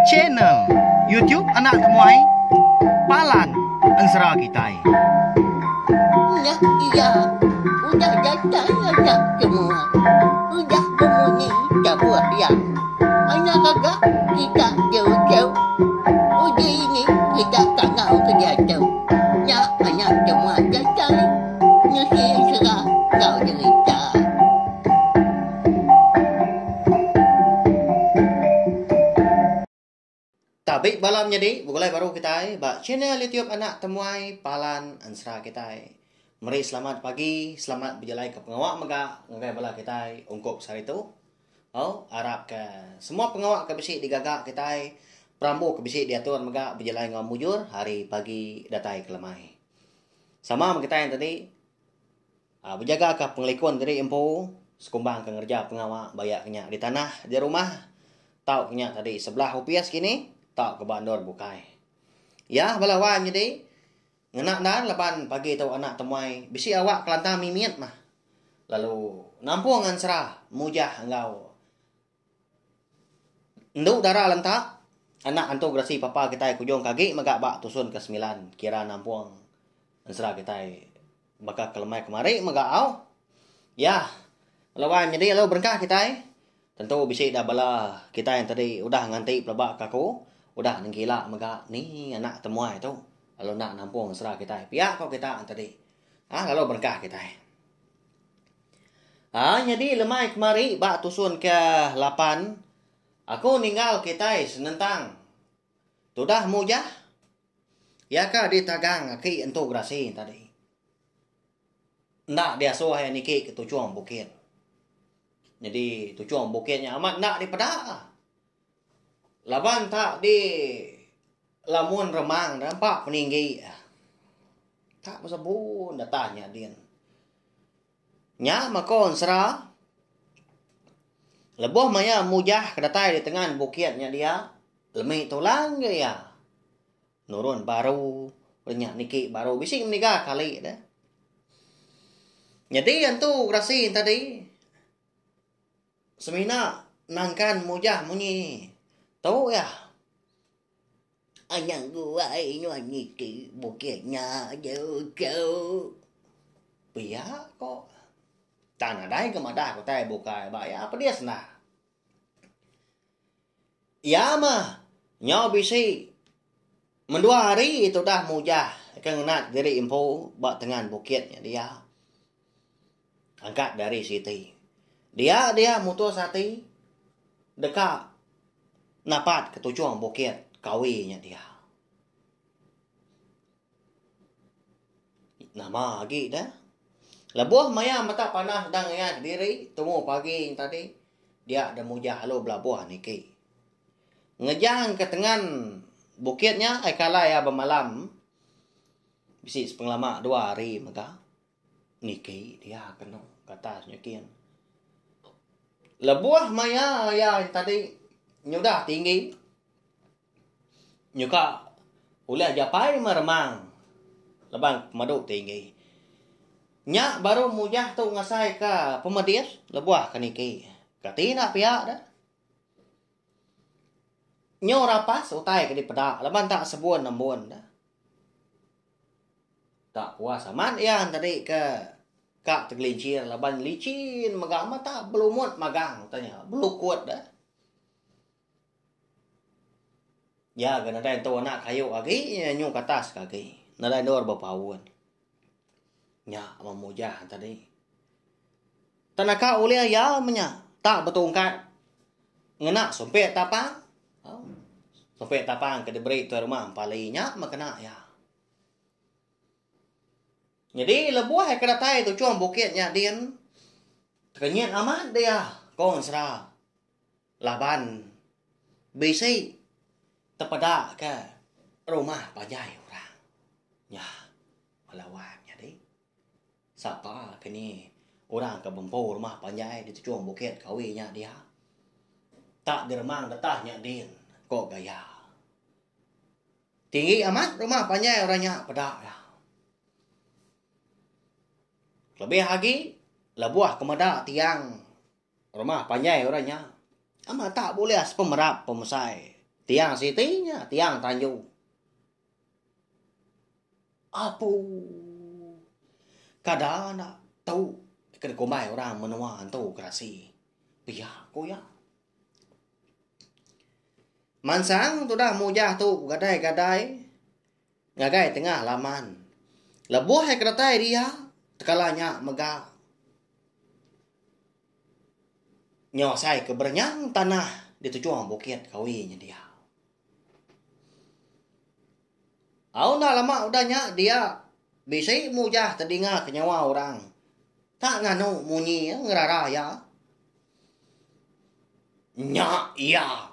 channel YouTube Anak Temuai Palan Ensera Kitai. Iya, udah datang anak semua. Udah berbunyi sebuah yang anak kakak kita jauh-jauh. Uji ini kita tak mau kerja jauh. Ya, anak semua datang. Nusi serah kau cerita. Tabik balam jadi bukulai baru kita bak channel YouTube Anak Temuai Palan Ensera kita. Mari selamat pagi, selamat berjalan ke pengawak mega ngagai bala kita ungkup sehari tu. Oh, harap ke semua pengawak ke bisi digagak kita, perambu ke bisi diatur mega berjalan ngam mujur hari pagi datai ke lemai. Sama kita yang tadi berjaga ke pengelikuan dari empu sekumbang ke ngerja pengawak bayak kenya di tanah di rumah. Tahu kenya tadi sebelah upias kini tak ke bandor bukai. Ya, balawan jadi ngenak dan lapan pagi tau anak temuai bisi awak kelantah mimiat mah. Lalu nampung ngan serah mujah engkau. Nduk darah lentak anak antu grasi papa kita kujong kaki magak bak tusun ke 9 kira nampung serah kita bakal kelemai kemari magak au. Ya, lawan jadi lalu berkah kita tentu bisi dah bala kita yang tadi udah nganti pelabak kaku. Udah nenggila mega ni anak temuai tu. Lalu nak nampung serah kita. Pihak kau kita tadi. Lalu berkah kita. Jadi lemai kemari bak tusun ke 8. Aku ninggal kita senentang. Tudah mujah. Ya ka ditagang aki integrasi tadi. Nak dia suah yang niki ke tujuan bukit. Jadi tujuan bukitnya amat nak di pedak. Laban tak di lamun remang nampak peninggi. Tak masabun datanya dia. Nya makon serah. Lebuh maya mujah kedatai di tengah bukitnya dia. Lemih tulang ke ya. Nurun baru. Renyak niki baru. Bising menikah kali dah. Jadi yang tu rasi tadi. Semina nangkan mujah munyi. Tahu ya. Anak gua ini niki bukitnya jauh-jauh. Pihak kok. Tanah dai kemada ko tay bukai baya apa dia senah. Ya mah. Nyaw bisi. Mendua hari itu dah mujah. Kengenat dari info bak tengah bukitnya dia. Angkat dari siti. Dia mutus hati. Dekat. Napat ke tujuan bukit kawinya dia. Nama lagi dah. Labuh maya mata panah sedang ingat diri. Temu pagi tadi. Dia ada mujah lo belabuh niki. Ngejang ke tengah bukitnya. Ay kala ya bermalam. Bisi sepenglamak 2 hari maka. Niki dia kena kata nyakian. Labuh maya ya tadi. Nyudah tinggi. Nyuka ulah japai meremang. Lebang maduk tinggi. Nya baru mujah tu ngasai ke pemedis. Lebuah ke niki. Katina pihak dah. Nyo rapas utai ke di pedak. Leban tak sebuan 6 buan dah. Tak puas aman yang tadi ke kak tergelincir. Leban licin magang mata belumut magang tanya. Belum kuat dah. Ya, kena ada yang tahu nak kayu lagi, nyung ke atas kaki. Nada dor berpawon. Ya, memujah tadi. Tanaka ulia ya menya. Tak betungkat. Ngena sompet tapang. Sompet tapang ke diberi tu rumah palinya makena ya. Jadi lebuah yang kedatai tu cuam bukitnya dia. Kenyit amat dia. Kong serah. Laban. Bisi. Tepada ke rumah pajai orang. Ya, melawan jadi. Siapa kini orang ke bempo rumah pajai di tujuan bukit kawinya dia. Tak diremang datahnya din. Kok gaya. Tinggi amat rumah pajai orangnya pedak ya. Lebih lagi lebuah kemada tiang rumah pajai orangnya. Ama tak boleh pemerap pemusai. Tiang sitinya, tiang Tanjung. Apa? Kada nak tahu. Kena komai orang menua antu kerasi. Pihak ko ya. Mansang tu dah mujah tu gadai-gadai. Ngagai tengah laman. Lebuh hai keratai dia. Tekalanya megah. Nyosai ke berenyang tanah di tujuan bukit kawinya dia. Au dah lama udahnya dia bisi mujah terdinga ke nyawa orang. Tak nganu munyi ngerara ya. Nya iya.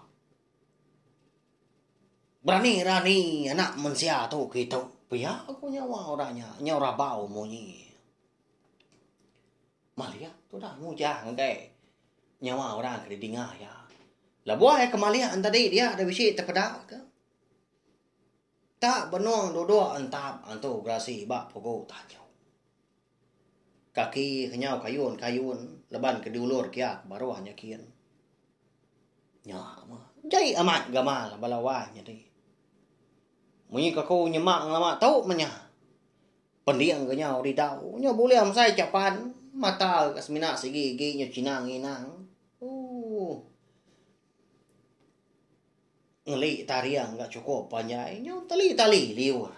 Berani-rani anak manusia tu gitu. Pihak aku nyawa orangnya. Nyawa bau munyi. Malia tu dah mujah ngai. Nyawa orang ke dingah ya. Lah buah kemalian tadi dia ada bisi terpedak ke. Tak benuang duduk entap antu grasi bak pogo tanyo. Kaki kenyau kayun leban ke diulur kia baru hanya kian. Nya mah jai amat gamal balawanya di. Munyi kaku nyemak lama tau menya. Pendiang kenyau di dau. Nya boleh am sai capan mata kasmina sigi gi nya cinang inang. Ngeli tariang gak cukup panjai. Nya tali liur.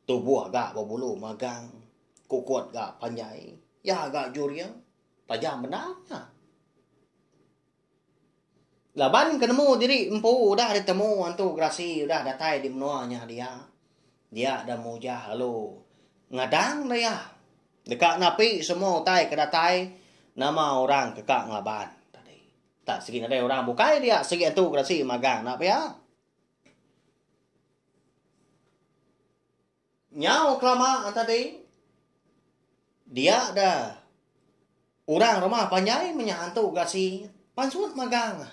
Tubuh agak berbulu magang. Kukut agak panjai. Ya agak juriang. Tajam benarnya. Laban kenemu diri empu. Udah ditemu antu grasi. Udah datai di menuanya dia. Dia ada mujah lalu. Ngadang dia. Dekat napi semua utai kedatai. Nama orang kekak ngelaban. Tadi. Tak segi ada orang bukai dia. Segi antu grasi magang. Nak ya? Nyau kelamaan tadi. Dia ada orang rumah panjai menyantu gasi pansut magang.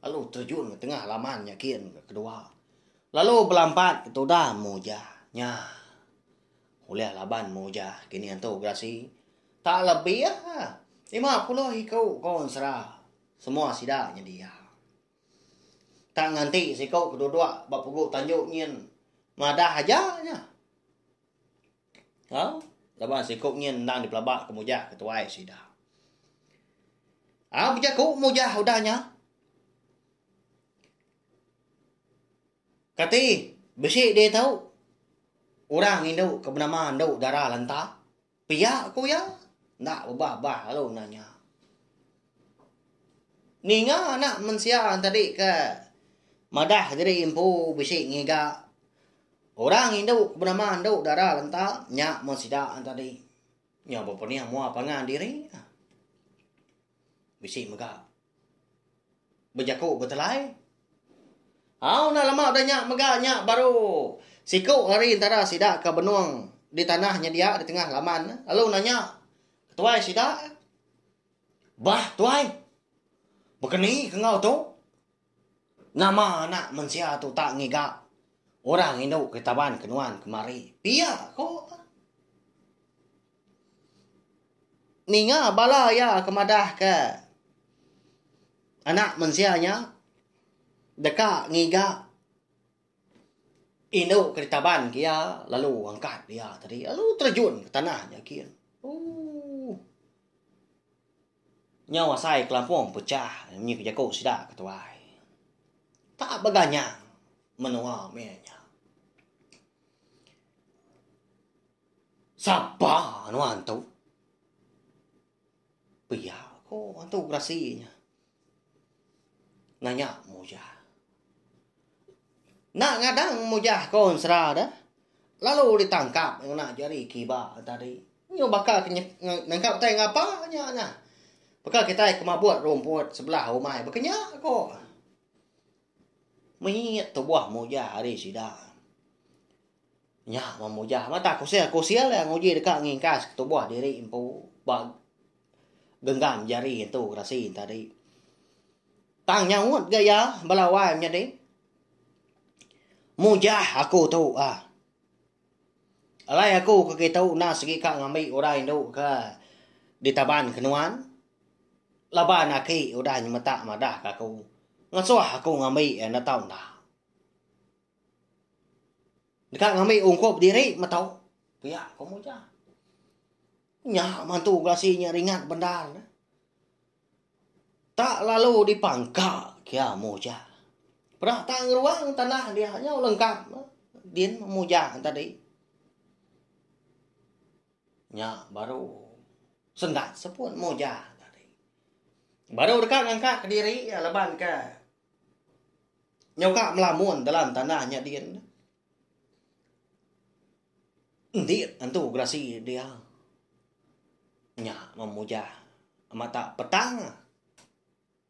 Lalu terjun ke tengah laman yakin kedua. Lalu belampat itu dah mujahnya. Oleh laban mujah kini antu gasi. Tak lebih ya. 50 hikau kawan serah. Semua sidaknya dia. Tak nganti si kau kedua bak puguk tanjuk nyin. Madah ajanya. Ha? Laban si kau nyin nang di pelabak kemujah ketuai sidah. Bijak ku mujah udahnya. Kati, besi dia tahu. Orang Hindu kebenaman dau darah lantah. Pihak aku ya. Nak babah lalu nanya. Ninga anak manusia tadi ke. Madah diri impu besi ngiga. Orang Hindu kebenaman dau darah lantah. Nyak masida tadi. Nyak berpeniah mua pangan diri. Besi megah. Berjaku betelai. Nak lama dah nyak megah nyak baru. Sikuk hari antara sidak ke benuang di tanahnya dia di tengah laman. Lalu nanya. Tuai sidak. Bah tuai. Bekeni ke ngau tu. Nama anak manusia tu tak ngigak. Orang Hindu ketaban kenuan kemari. Pia kok. Ninga bala ya kemadah ke. Anak manusianya. Dekat ngigak. Hindu ketaban kia. Lalu angkat dia tadi. Lalu terjun ke tanahnya kia. Nyawa saya kelampung pecah. Ini kejaku sidak ketuai. Tak baganya. Menua menya. Siapa anu antu? Pia kok antu grasinya. Nanya mujah. Nak ngadang mujah kon serada. Lalu ditangkap nak jari kiba tadi. Nyo bakal nangkap tay ngapa nya nah. Bakal kita kemabut rumput sebelah rumah bekenya kok. Menyit tubuh mujah hari sida. Nya memujah mata kusia lah nguji dekat ngingkas tubuh diri empu bag genggam jari itu grasi tadi. Tang nyawut gaya balawai jadi. Mujah aku tu Alai aku ke kita na segi kak ngambil orang Hindu ke di taban kenuan. laban aki udah nyemata madah kaku ngasoh aku ngami na tau na dekat ngami ungkop diri matau pia kamu ja nya mantu glasinya ringan bendar tak lalu dipangka kia moja pernah tak ruang tanah dia hanya lengkap din moja tadi nya baru sendat sepun moja tadi baru dekat ngangkat ke diri ya leban ke nyoka melamun dalam tanahnya din Ndit antu grasi dia nya memuja mata petang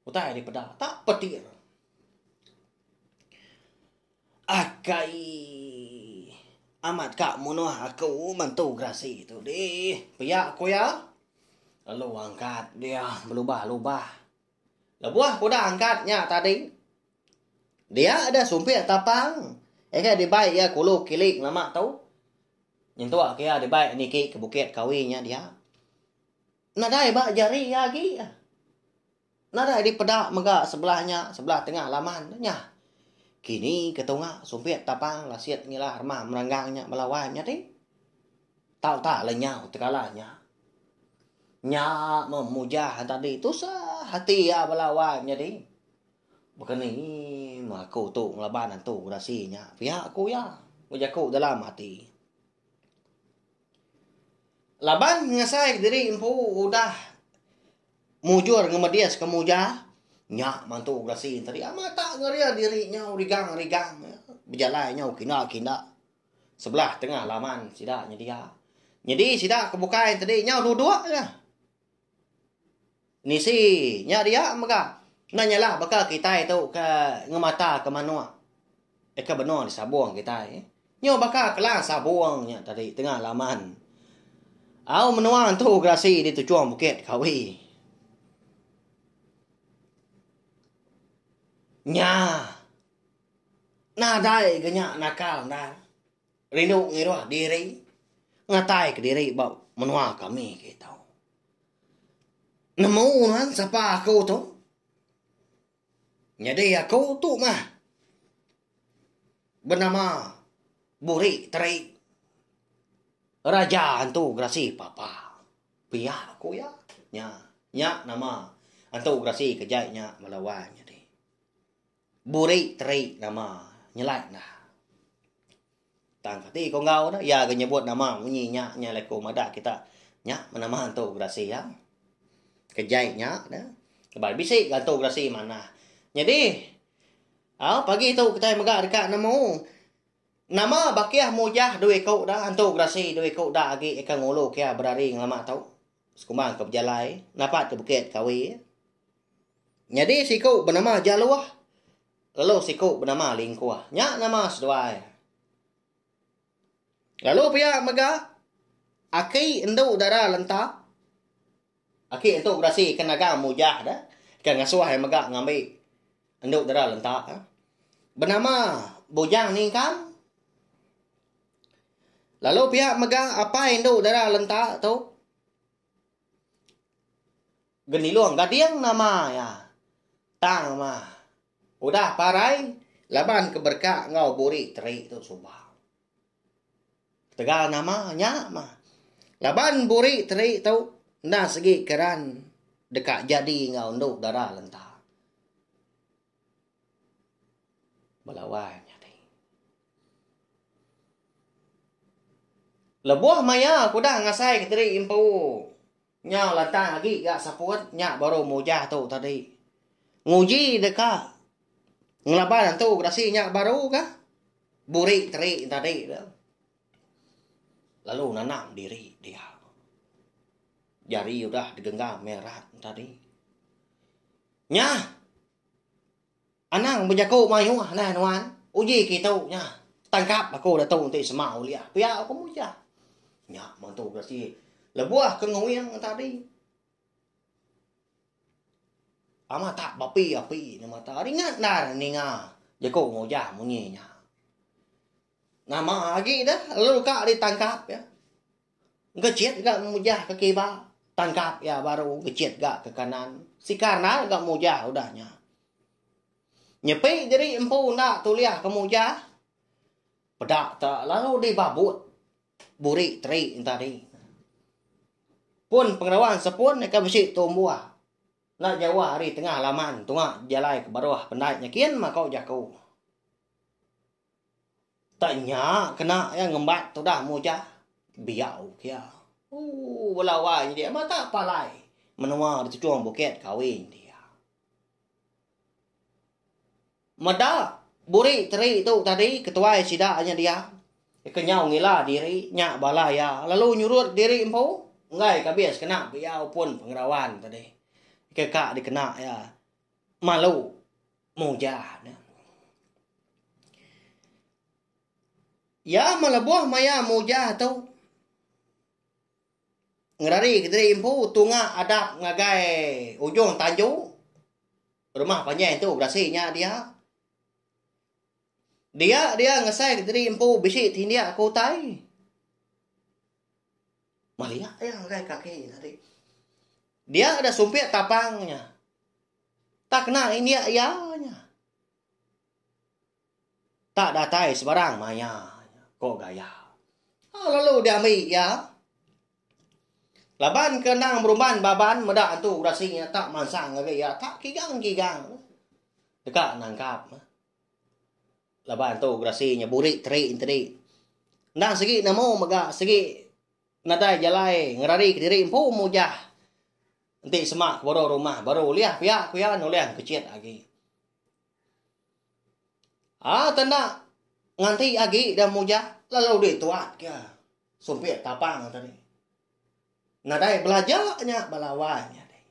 utai di pedang tak petir akai amat kak munuh aku mantu grasi itu deh pihak aku ya lalu angkat dia berubah-ubah lebuah kuda angkatnya tadi dia ada sumpit tapang kayak di baik ya kulo kilik lama tahu nyentuh kia di baik niki ke bukit kawinya dia nadai bak jari lagi nadai di pedak mega sebelahnya sebelah tengah lamannya kini ketunga sumpit tapang lasiat ngilah remah meranggangnya melawannya deh tahu tak lenyau tekalanya nya memuja tadi itu sah hati ya melawannya deh bukan ini aku tuh ngelaban tuh rasinya pihak aku ya ujaku dalam hati laban ngasai diri empu udah mujur ngemedias kemuja nya mantu grasi tadi amat tak ngeria dirinya rigang berjalannya kina sebelah tengah laman sidaknya dia jadi sidak kebukain tadi nya dua ya nisi nya dia maka nanyalah bakal kita itu ke ngemata ke manua ke benua di sabuang kita nyo bakal kelang sabuangnya tadi tengah laman au menua tu grasi di tujuan bukit kawi nya nadai genya nakal na rindu ngiroh diri ngatai ke diri bau menua kami kita nemu nan siapa aku tu jadi aku tu mah bernama Buri Terik Raja antu grasi papa pihak aku ya nya nama antu grasi kejainya melawannya deh Buri Terik nama nyelai nah tangkati kau ngau dah ya nyebut nama bunyinya nya leko mada kita nya nama antu grasi ya kejainya dah kebal bisik antu grasi mana jadi pagi tu kita megak dekat nama bakiah mujah dua kau dah antu grasi dua kau dah agi ikan ngulu kia berari lama tau sekumbang ke berjalai napat ke bukit kawi jadi si kau bernama Jaluah lalu si kau bernama Lingkuah nya nama seduai lalu pihak megak aki endu dara lenta aki entu grasi kenaga mujah dah kan ngasuah yang megak ngambil endu dara lenta bernama Bujang Ningkam lalu pihak megang apa endu dara lenta tu geniluang gadiang nama ya tang mah udah parai laban keberkak ngau Buri Terik tu subang tegal namanya mah laban Buri Terik tu nah segi keran dekat jadi ngau endu dara lenta balawanya deh lebuah maya aku dah ngasai ke tadi impu nya lantang lagi gak saput nya baru mujah tu tadi nguji dekat ngelaban tu grasi nya baru kah Buri Terik tadi dah lalu nanam diri dia jari udah digenggam merah tadi nya anang berjaku mayu nah nuan uji kita nya tangkap aku dah tahu nanti semau lihat pihak aku muja nya mantu grasi lebuah kengoyang tadi ama tak bapi api nama tak ringat dah ninga jaku muja munyinya nama lagi dah lalu kak ditangkap ya ngecet gak muja ke kiba tangkap ya baru kecit gak ke kanan. Si karena gak muja udahnya. Nyepi diri empu nak tuliah ke muja. Pedak tak lalu dibabut. Buri teri tadi. Pun pengrawan sepun akan besi tumbuh. Nak Jawa hari tengah laman tungak jalai ke bawah pendai nyakian makau jaku. Tanya kena yang ngembat tu dah muja. Biau kia. Belawai dia mata palai. Menua di tujuan bukit kawin dia. Mada buri teri tu tadi ketua sidaknya dia. Kenyau ngila diri nyak balaya lalu nyurut diri empu. Ngai kabias kena biau pun pengrawan tadi. Kekak dikena ya. Malu muja. Ya malabuah maya muja tu. Ngerari kita impu tunga adap ngagai ujung tanju. Rumah panjang itu berasinya dia. Dia ngesai kita impu bisi tindia aku tai. Malia yang ngagai kaki tadi. Dia ada sumpit tapangnya. Tak kena ini ayahnya. Tak datai sebarang maya. Kok gaya. Lalu dia ambil ya. Laban kenang beruban baban medak tu rasinya tak mansang gaya. Tak kigang. Dekat nangkap. Laban tu rasinya burik teri tadi. Nang segi namo megak segi nadai jalai ngerari ke diri empu mujah. Nanti semak baru rumah baru liah pihak kuya nulian kecil lagi. Tanda nganti agi dah mujah lalu dituat kia. Sumpit tapang tadi. Nadai belajarnya balawanya deh.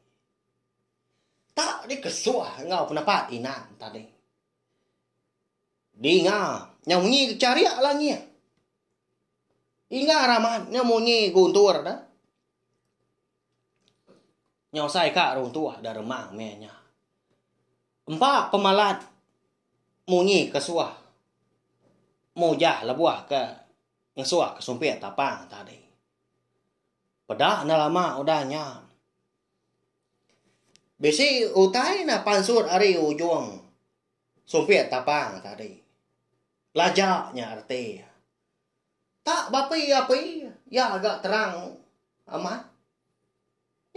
Tak dikesuah ngau pendapat inan tadi. Dinga nyamunyi cariak lagi. Inga raman nyamunyi guntur dah. Nyosai kak rung tua dah remang menya. Empat pemalat munyi kesuah. Mujah lebuah ke ngesuah ke sumpit tapang tadi. Pedah na lama udahnya. Besi utai na pansur ari ujung sumpit tapang tadi. Lajaknya arti. Tak bapi ya agak terang amat.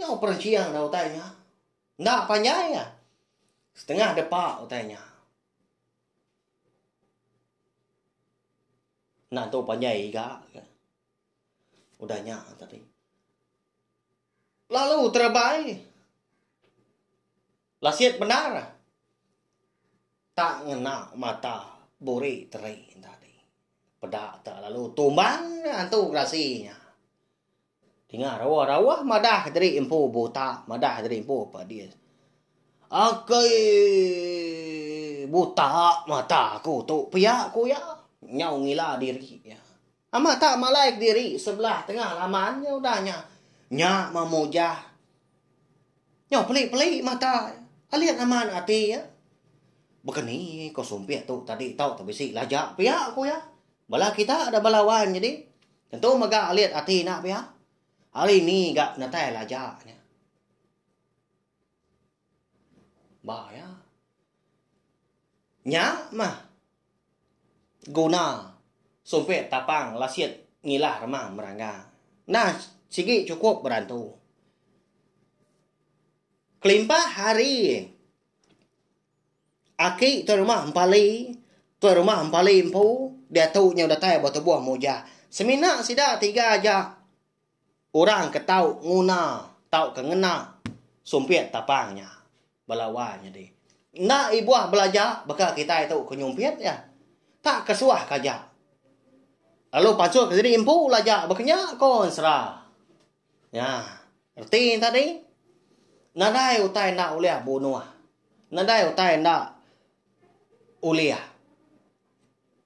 Yang perciang dah utainya. Ndak panjang ya. Setengah depak utainya. Nah tu panjang juga. Udahnya tadi. Lalu terbaik. Lasiat benar. Tak ngena mata buri teri tadi. Pedak tak lalu tumbang antu rasinya. Tinggal rawa-rawa madah dari empu buta. Madah dari empu apa dia. Akai buta mata aku tu. Piak aku ya. Nyau ngila diri ya. Amat tak malaik diri sebelah tengah lamannya udahnya. Nyak memujah. Nyau pelik-pelik mata. Aliat aman hati ya. Begini kau sumpit tu tadi tahu tapi si lajak piak aku ya. Bala kita ada balawan jadi. Tentu maga aliat hati nak piak. Hari ni gak natai lajaknya. Bah ya. Nyak mah. Guna. Sumpit tapang lasiat ngilah remang meranggang. Nah, sigi cukup berantu. Kelimpah hari. Aki tu rumah empali. Tu rumah empali empu. Dia tu nya udah tay buat buah moja. Semina sida 3 aja. Orang ketau nguna. Tau kengena. Sumpit tapangnya. Balawanya deh. Nak ibuah belajar. Bakal kita itu kenyumpit ya. Tak kesuah kajak. Lalu pancul ke sini impu lajak. Bakanya kon serah. Ya. Erti tadi. Nadai utai nak uliah bunuh. Nadai utai nak uliah.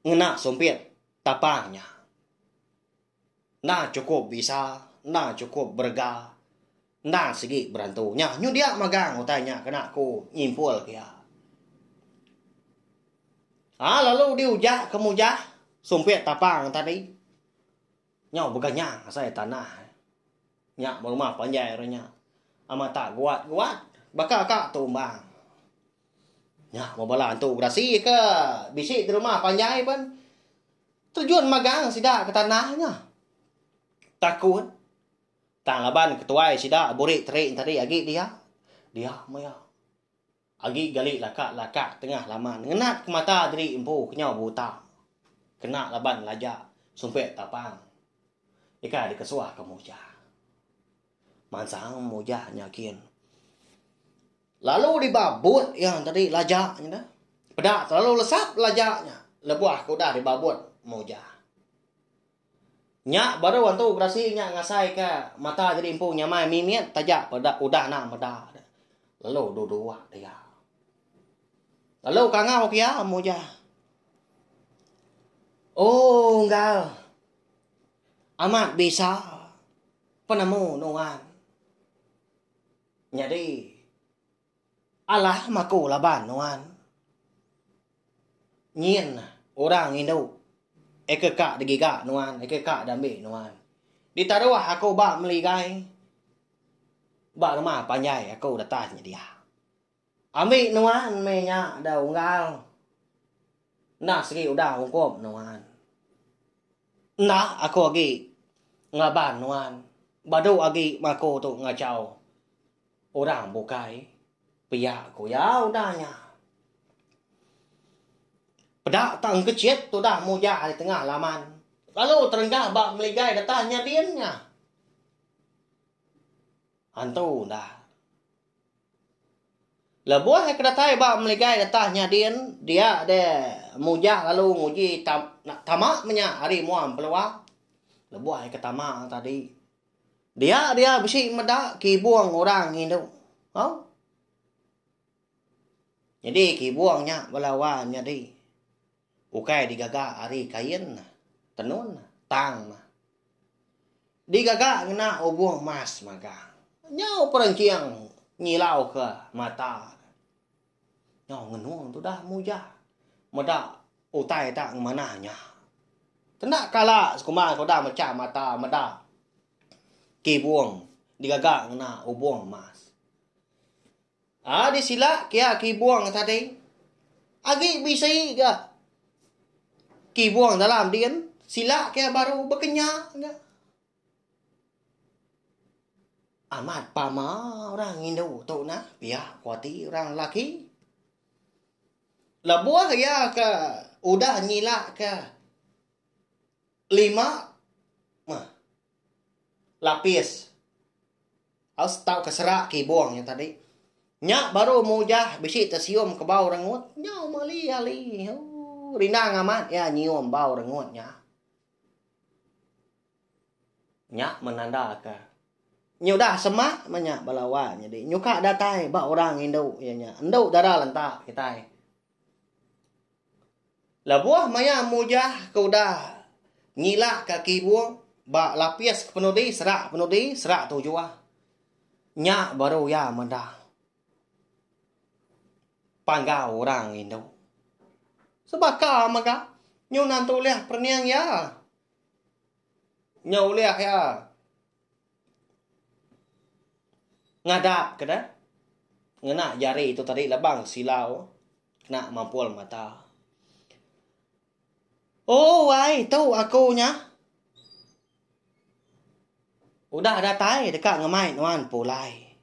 Ngena sumpit tapangnya. Nah cukup bisa. Nah cukup berga. Nah segi berantunya. Nyu dia magang utainya. Kena aku nyimpul kia. Lalu diujak kemujah. Sumpit tapang tadi. Nyau beganyang saya tanah. Nya rumah panjai orangnya. Amat tak kuat. Bakal kak tumbang. Nya mau bala antu grasi ke bisik di rumah panjai pun. Terjun magang sida ke tanahnya. Takut. Tang laban ketuai sida burik terik tadi agi dia. Dia maya. Agi gali lakak tengah laman. Ngenat ke mata diri empu kenyau buta. Kena laban lajak. Sumpet tapang. Ika dikesuah ke moja. Mansang moja nyakin. Lalu dibabut yang tadi lajaknya dah. Pedak terlalu lesap lajaknya. Lebuah kuda dibabut moja. Nyak baru wantu berasi nyak ngasai ke mata jadi empu nyamai mimiat tajak pada udah nak meda. Lalu dua dia. Lalu kangau kia moja. Oh enggak. Amat bisa penemu nuan. Jadi alah maku laban nuan. Nyin orang Indo. Kak digiga nuan, kak dambi nuan. Ditaruh aku bak meligai. Bak rumah panjai aku datanya dia. Ambil nuan menya dah unggal. Nah segi udah hukum nuan. Nah aku lagi ngaban nuan. Badu lagi mako tu ngacau. Orang bukai. Pihak aku ya udahnya. Pedak tang kecil tu dah moja di tengah laman. Lalu terenggah bak meligai datanya diannya. Hantu dah. Lebuah kedatai bak meligai datanya dian. Dia de moja lalu nguji tamak menya hari muam peluang. Lebuah ke tamak tadi. Dia besi medak kibuang orang Hindu. Oh? Jadi kibuangnya belawan jadi. Ukai digaga hari kain tenun tang mah. Digaga ngena obuang mas magang. Nyau perengkiang nyilau ke mata. Nyau ngenuang tu dah muja. Meda utai tak mananya. Tenak kala sekumar kau dah macam mata meda. Kibuang digaga ngena obuang mas. Di sila kia kibuang tadi. Agi bisi ke. Kibuang dalam dian sila kaya baru berkenya enggak. Amat pama orang Indo tu nah pihak kuati orang laki. Labuah ya ke udah nyila ke 5 lapis. Harus tahu keserak kibuang yang tadi. Nyak baru mujah bisi tersium ke bau rengut. Nyau mali ali. Rina ngamat ya nyium bau rengutnya. Nyak menanda ke. Nyudah semak menyak balawan jadi nyuka datai ba orang Indo ya nya. Indo darah lentak kita. Labuah maya mujah kau dah nyilak ke kibuang ba lapis penudi serak tu jua. Nyak baru ya mendah. Panggau orang Indo. Sebaka maka nyu nantu liah perniang ya. Nyau liah ya. Ngadak ke dah. Ngena jari itu tadi labang silau. Kena mampul mata. Oh wai tahu aku nya. Udah datai dekat ngemai nuan pulai.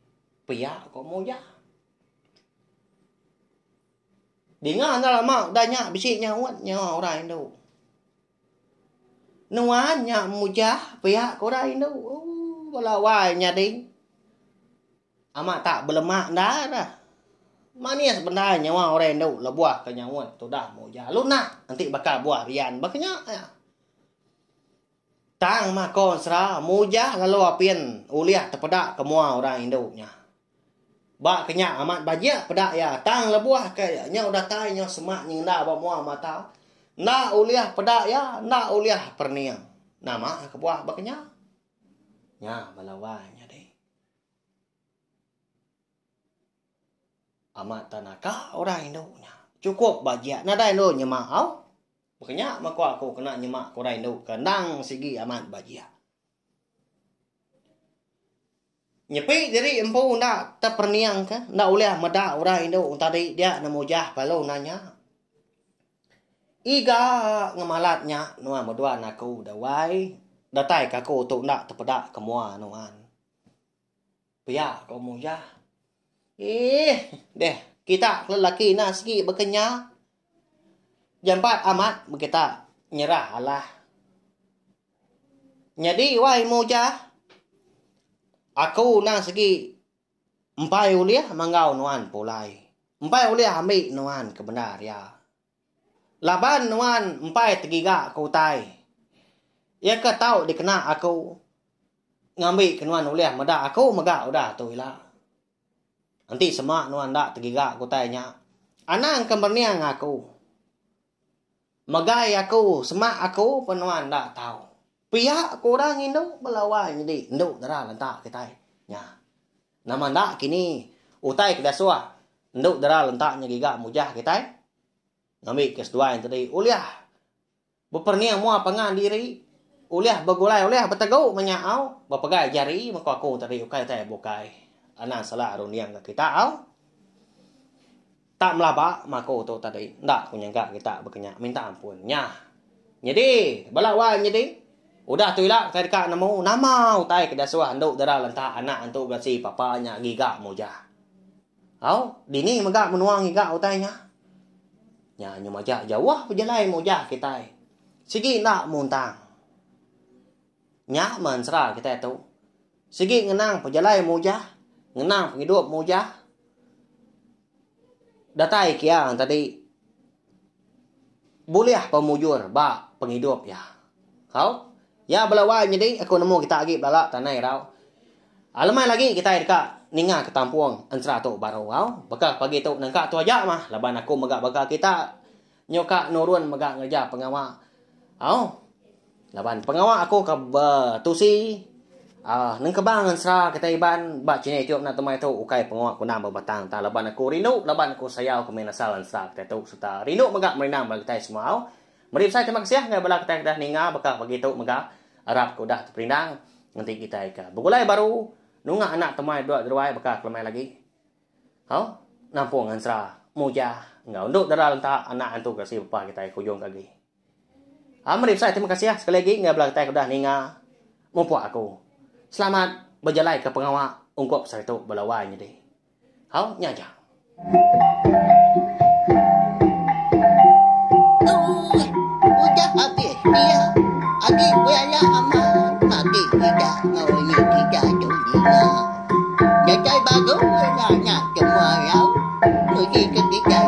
Pia kau mau ya. Dengar dah lama dah nyak bisik nyawat nyawa orang Indo. Nuan nyak mujah pihak orang Indo. Oh balawai nyading. Amat tak berlemak dah. Manis benda nyawa orang Indo lebuah ke nyawat tu dah mujah. Lunak nanti bakal buah rian baknya ya. Tang makon sera mujah lalu apien uliah terpedak ke mua orang Indo nya. Bak kenyak amat bajak pedak ya. Tang lebuah ke nyau datai nyau semak nyinda ba mua mata. Na uliah pedak ya, na uliah perniang. Nama ke buah baknya. Nya balawanya deh. Amat tanaka orang Indo nya. Cukup bajak nadai lo nyemak au. Baknya makwa aku kena nyemak orang Indo kendang segi amat bajak. Nyepi diri empu ndak terperniang ka, ndak uleh meda ura Indo tadi dia nemu jah balo nanya. Iga ngemalatnya nuan berdua naku dawai, datai kaku tu ndak terpedak kemua nuan. Pia kau mu jah. Deh kita lelaki na segi berkenya. Jampat amat kita nyerah Allah. Jadi wai mu jah. Aku nang segi empai uliah mangau nuan pulai. Empai uliah ambil nuan kebenar ya. Laban nuan empai tegiga aku tai. Ya ke tahu dikena aku ngambil ke nuan uliah meda aku mega udah tu lah. Nanti semua nuan dak tegiga aku tai nya. Anang keberniang aku. Megai aku semak aku penuan dak tahu. Pihak korang Indo melawan jadi Indo darah lentak kita nya. Nama ndak kini utai ke dasua. Indo darah lentaknya giga mujah kita. Ngambil kes dua yang tadi uliah. Beperniang mua pengan diri. Uliah begulai uliah betegau menyau. Bepegai jari maka aku tadi ukai tai bukai. Anak salah runiang kita au. Tak melabak maka tu tadi ndak kunyangka kita berkenyak minta ampunnya. Jadi balawan jadi udah tu lah saya dekat nemu nama utai ke dasua anduk darah lentak anak antu berasi papanya giga mujah. Au dini megak menuang giga utainya. Nya nyumajak jauh berjalan mujah kita. Sigi nak muntang. Nya mensra kita tu. Sigi ngenang berjalan mujah, ngenang hidup mujah. Datai kiang tadi boleh pemujur ba penghidup ya. Kau ya belawai jadi aku nemu kita lagi balak tanai rau. Alamai lagi kita dekat ninga ke tampuang ansra tu baru kau. Bakal pagi tu nangka tu aja mah. Laban aku megak-megak kita nyoka nurun megak ngerja pengawal. Kau. Laban pengawal aku ke tusi nang kebang ansra kita iban ba cine tiup na temai tu ukai pengawal ku nam berbatang ta laban aku rindu laban aku sayau ke menasal ansra kita tu serta rindu megak merenang bagi kita semua. Mari saya terima kasih ngai bala kita dah ninga bakal pagi tu megak Arab ku dah terperindang nanti kita ika. Begulai baru nunga anak temai dua deruai bakal kelemai lagi. Hau nampung ansra mujah ngau nduk darah lentak anak antu kasih bapa kita kujung kagi. Mari saya terima kasih sekali lagi ngai bala kita dah ninga mumpu aku. Selamat berjalan ke pengawal ungkap saya tu belawai jadi. Hau nyaja. Udah habis dia. Adik bela aman. Adik tidak ngawini tidak jolina. Jajai baru nak semua rau. Pergi ke kita